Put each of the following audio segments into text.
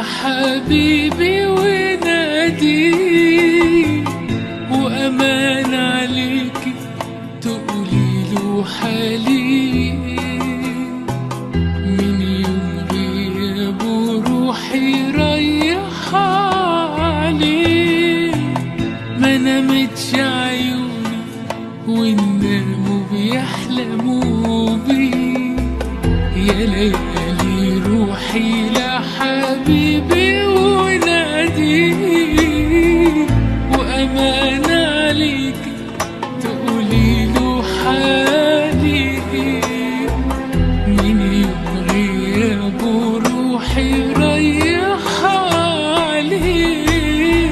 حبيبي ونادي وأمان عليكي تقولي له حالي من يوم غيابه روحي رايحة عليه ما نامتش عيوني والناموا بيحلموا بيه يا ليالي روحي لحبيبي ونادي وأمان عليكي تقولي له حالي من يوم غيابه روحي رايحة عليه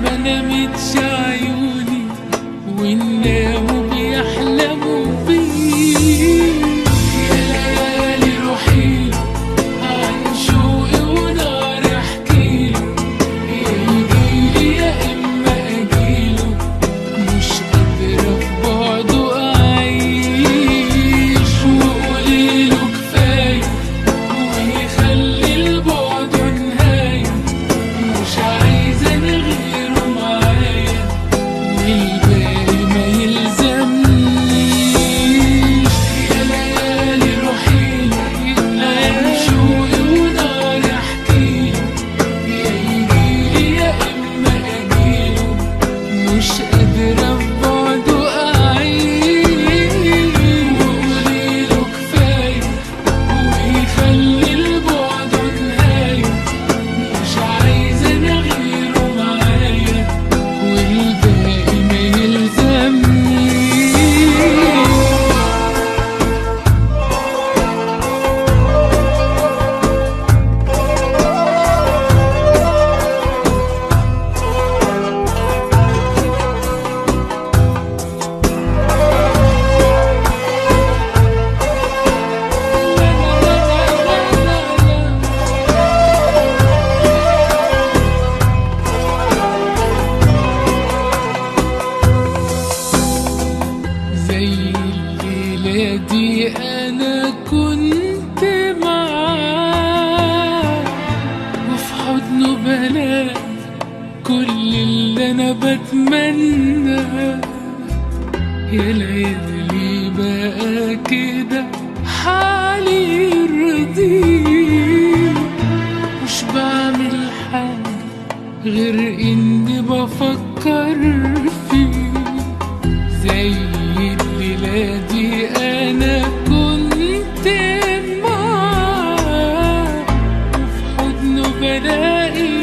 ما نامتش عيوني والناموا بيحلموا بيه دي أنا كنت معاه وفي حضنه بلاقي كل اللي أنا بتمناه يا ليالي بقى كده حالي يرضيه مش بعمل حاجة غير إني بفكر فيه زي الليلة دي أنا كنت معاه وفي حضنه بلاقي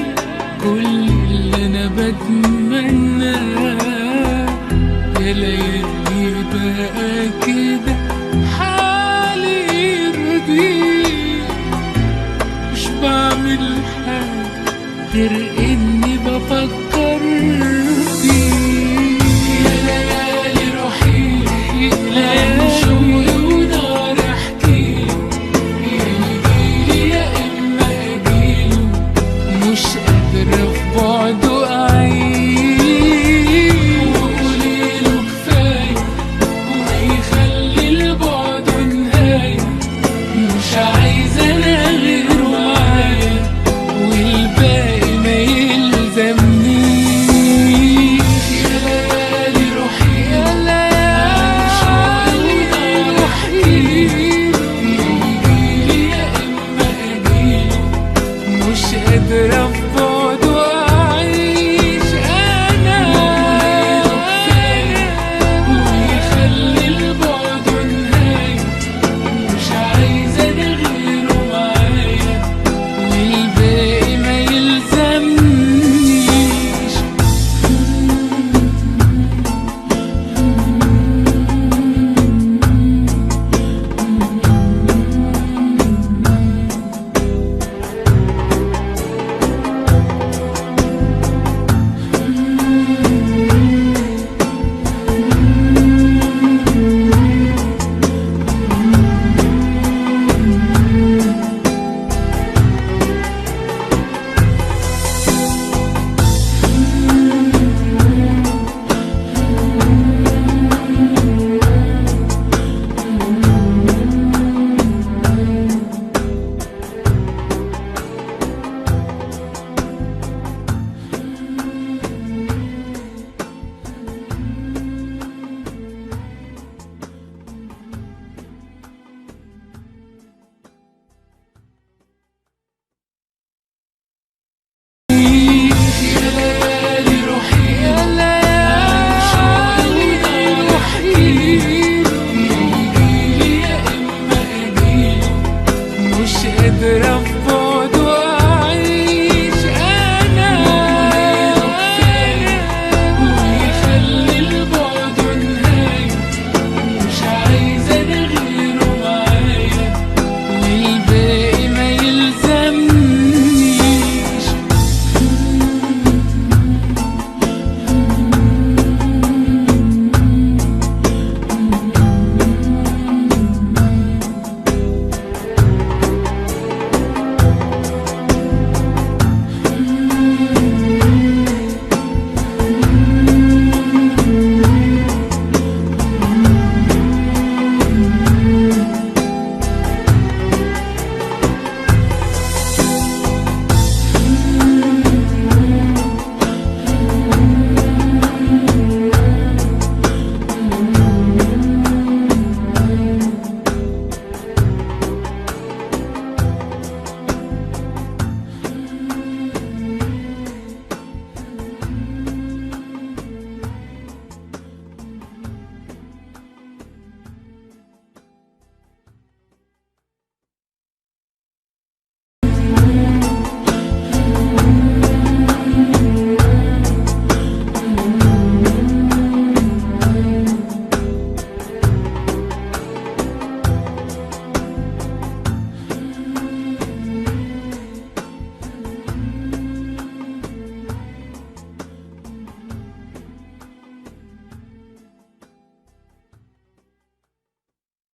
كل اللي أنا بتمناه يا ليالي بقى كده حالي يرضيه مش بعمل حاجة غير إني بفكر فيه بكرة في